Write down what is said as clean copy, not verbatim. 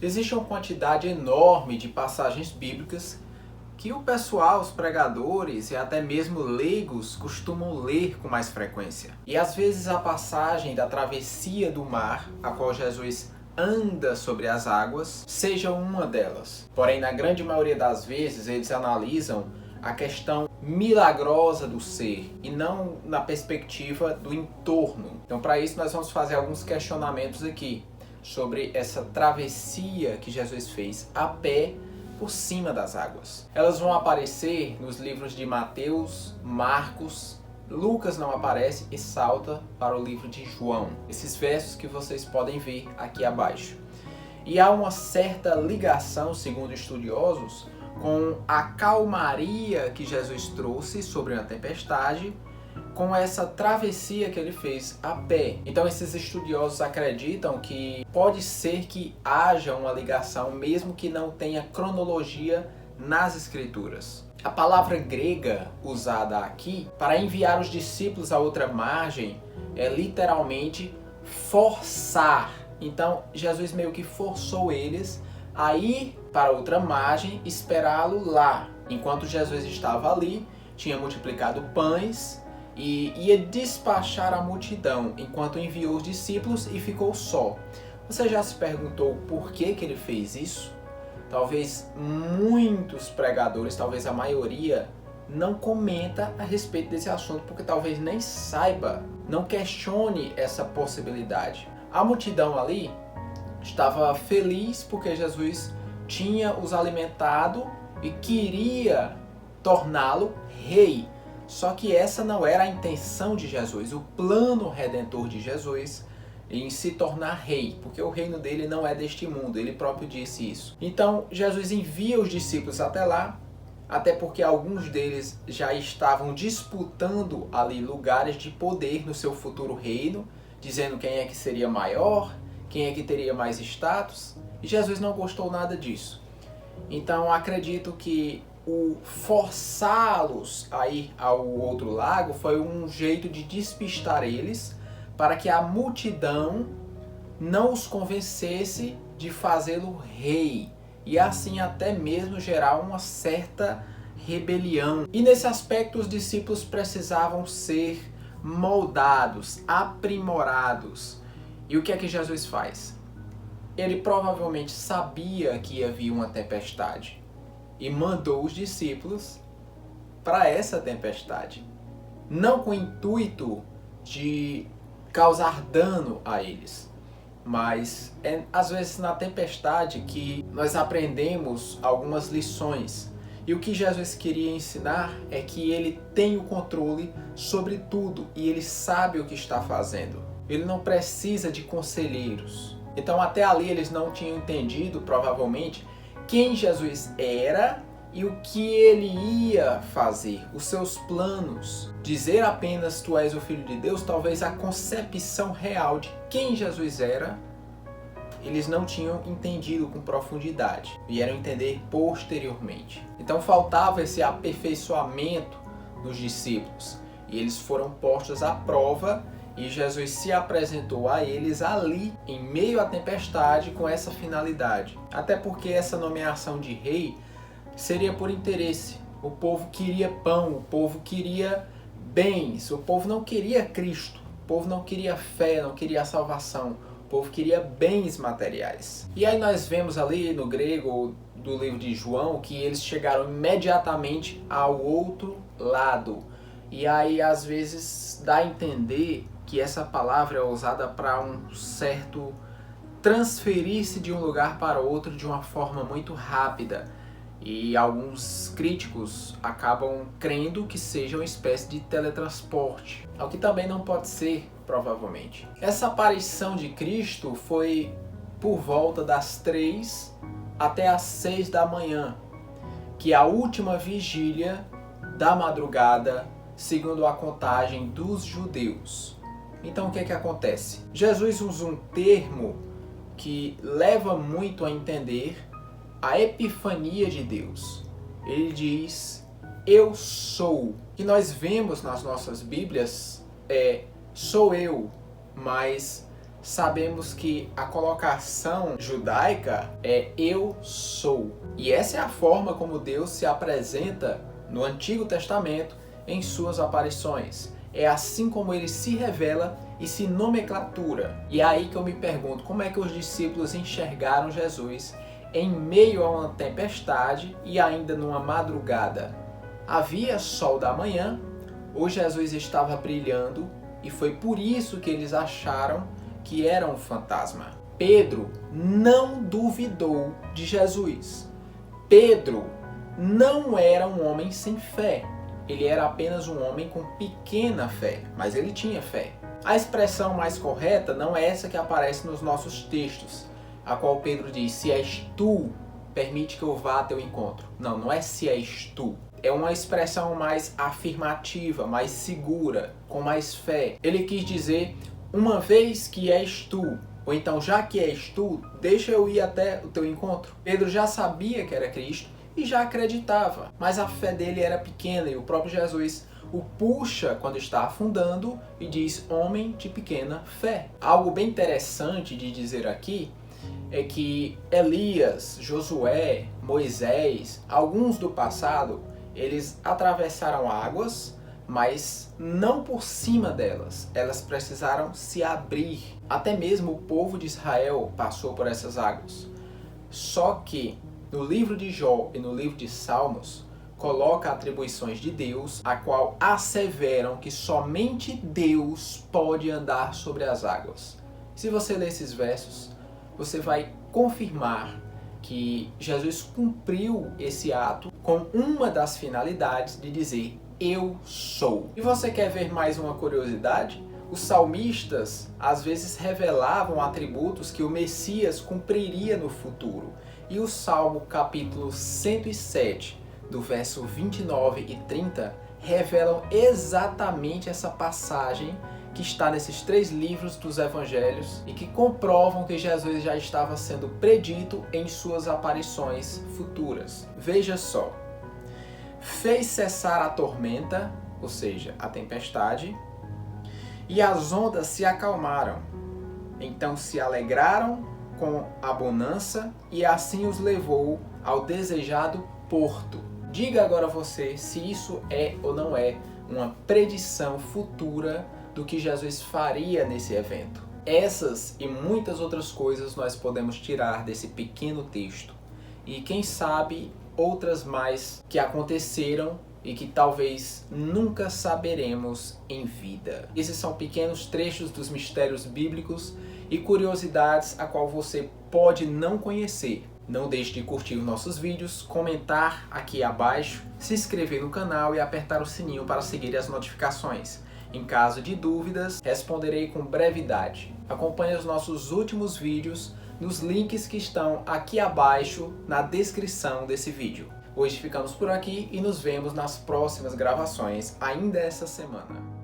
Existe uma quantidade enorme de passagens bíblicas que o pessoal, os pregadores e até mesmo leigos costumam ler com mais frequência. E às vezes a passagem da travessia do mar, a qual Jesus anda sobre as águas, seja uma delas. Porém, na grande maioria das vezes, eles analisam a questão milagrosa do ser e não na perspectiva do entorno. Então, para isso, nós vamos fazer alguns questionamentos aqui sobre essa travessia que Jesus fez a pé por cima das águas. Elas vão aparecer nos livros de Mateus, Marcos, Lucas não aparece e salta para o livro de João. Esses versos que vocês podem ver aqui abaixo. E há uma certa ligação, segundo estudiosos, com a calmaria que Jesus trouxe sobre uma tempestade, com essa travessia que ele fez a pé. Então esses estudiosos acreditam que pode ser que haja uma ligação, mesmo que não tenha cronologia nas escrituras. A palavra grega usada aqui para enviar os discípulos a outra margem é literalmente forçar. Então Jesus meio que forçou eles a ir para outra margem, esperá-lo lá. Enquanto Jesus estava ali, tinha multiplicado pães e ia despachar a multidão, enquanto enviou os discípulos e ficou só. Você já se perguntou por que ele fez isso? Talvez muitos pregadores, talvez a maioria, não comenta a respeito desse assunto, porque talvez nem saiba, não questione essa possibilidade. A multidão ali estava feliz porque Jesus tinha os alimentado e queria torná-lo rei. Só que essa não era a intenção de Jesus, o plano redentor de Jesus em se tornar rei, porque o reino dele não é deste mundo, ele próprio disse isso. Então Jesus envia os discípulos até lá, até porque alguns deles já estavam disputando ali lugares de poder no seu futuro reino, dizendo quem é que seria maior, quem é que teria mais status, e Jesus não gostou nada disso. Então acredito que o forçá-los a ir ao outro lago foi um jeito de despistar eles, para que a multidão não os convencesse de fazê-lo rei, e assim até mesmo gerar uma certa rebelião. E nesse aspecto os discípulos precisavam ser moldados, aprimorados. E o que é que Jesus faz? Ele provavelmente sabia que ia vir uma tempestade e mandou os discípulos para essa tempestade, não com o intuito de causar dano a eles, mas é às vezes na tempestade que nós aprendemos algumas lições. E o que Jesus queria ensinar é que ele tem o controle sobre tudo e ele sabe o que está fazendo. Ele não precisa de conselheiros. Então até ali eles não tinham entendido, provavelmente, quem Jesus era e o que ele ia fazer, os seus planos. Dizer apenas tu és o Filho de Deus, talvez a concepção real de quem Jesus era, eles não tinham entendido com profundidade, vieram entender posteriormente. Então faltava esse aperfeiçoamento nos discípulos e eles foram postos à prova e Jesus se apresentou a eles ali, em meio à tempestade, com essa finalidade. Até porque essa nomeação de rei seria por interesse. O povo queria pão, o povo queria bens, o povo não queria Cristo, o povo não queria fé, não queria salvação, o povo queria bens materiais. E aí nós vemos ali no grego do livro de João que eles chegaram imediatamente ao outro lado. E aí às vezes dá a entender que essa palavra é usada para um certo transferir-se de um lugar para outro de uma forma muito rápida. E alguns críticos acabam crendo que seja uma espécie de teletransporte, o que também não pode ser, provavelmente. Essa aparição de Cristo foi por volta das 3 até as 6 da manhã, que é a última vigília da madrugada, segundo a contagem dos judeus. Então o que é que acontece? Jesus usa um termo que leva muito a entender a epifania de Deus. Ele diz, eu sou. Que nós vemos nas nossas Bíblias sou eu, mas sabemos que a colocação judaica é eu sou. E essa é a forma como Deus se apresenta no Antigo Testamento em suas aparições. É assim como ele se revela e se nomenclatura. E é aí que eu me pergunto, como é que os discípulos enxergaram Jesus em meio a uma tempestade e ainda numa madrugada? Havia sol da manhã, ou Jesus estava brilhando e foi por isso que eles acharam que era um fantasma. Pedro não duvidou de Jesus. Pedro não era um homem sem fé. Ele era apenas um homem com pequena fé, mas ele tinha fé. A expressão mais correta não é essa que aparece nos nossos textos, a qual Pedro diz, se és tu, permite que eu vá a teu encontro. Não, não é se és tu. É uma expressão mais afirmativa, mais segura, com mais fé. Ele quis dizer, uma vez que és tu, ou então já que és tu, deixa eu ir até o teu encontro. Pedro já sabia que era Cristo e já acreditava, mas a fé dele era pequena e o próprio Jesus o puxa quando está afundando e diz, homem de pequena fé. Algo bem interessante de dizer aqui é que Elias, Josué, Moisés, alguns do passado, eles atravessaram águas, mas não por cima delas. Elas precisaram se abrir. Até mesmo o povo de Israel passou por essas águas. Só que no livro de Jó e no livro de Salmos, coloca atribuições de Deus, a qual asseveram que somente Deus pode andar sobre as águas. Se você ler esses versos, você vai confirmar que Jesus cumpriu esse ato com uma das finalidades de dizer, eu sou. E você quer ver mais uma curiosidade? Os salmistas às vezes revelavam atributos que o Messias cumpriria no futuro. E o Salmo capítulo 107, do verso 29 e 30, revelam exatamente essa passagem que está nesses 3 livros dos evangelhos e que comprovam que Jesus já estava sendo predito em suas aparições futuras. Veja só, fez cessar a tormenta, ou seja, a tempestade, e as ondas se acalmaram. Então se alegraram com a bonança e assim os levou ao desejado porto. Diga agora você se isso é ou não é uma predição futura do que Jesus faria nesse evento. Essas e muitas outras coisas nós podemos tirar desse pequeno texto. E quem sabe outras mais que aconteceram e que talvez nunca saberemos em vida. Esses são pequenos trechos dos mistérios bíblicos e curiosidades a qual você pode não conhecer. Não deixe de curtir os nossos vídeos, comentar aqui abaixo, se inscrever no canal e apertar o sininho para seguir as notificações. Em caso de dúvidas, responderei com brevidade. Acompanhe os nossos últimos vídeos nos links que estão aqui abaixo na descrição desse vídeo. Hoje ficamos por aqui e nos vemos nas próximas gravações ainda essa semana.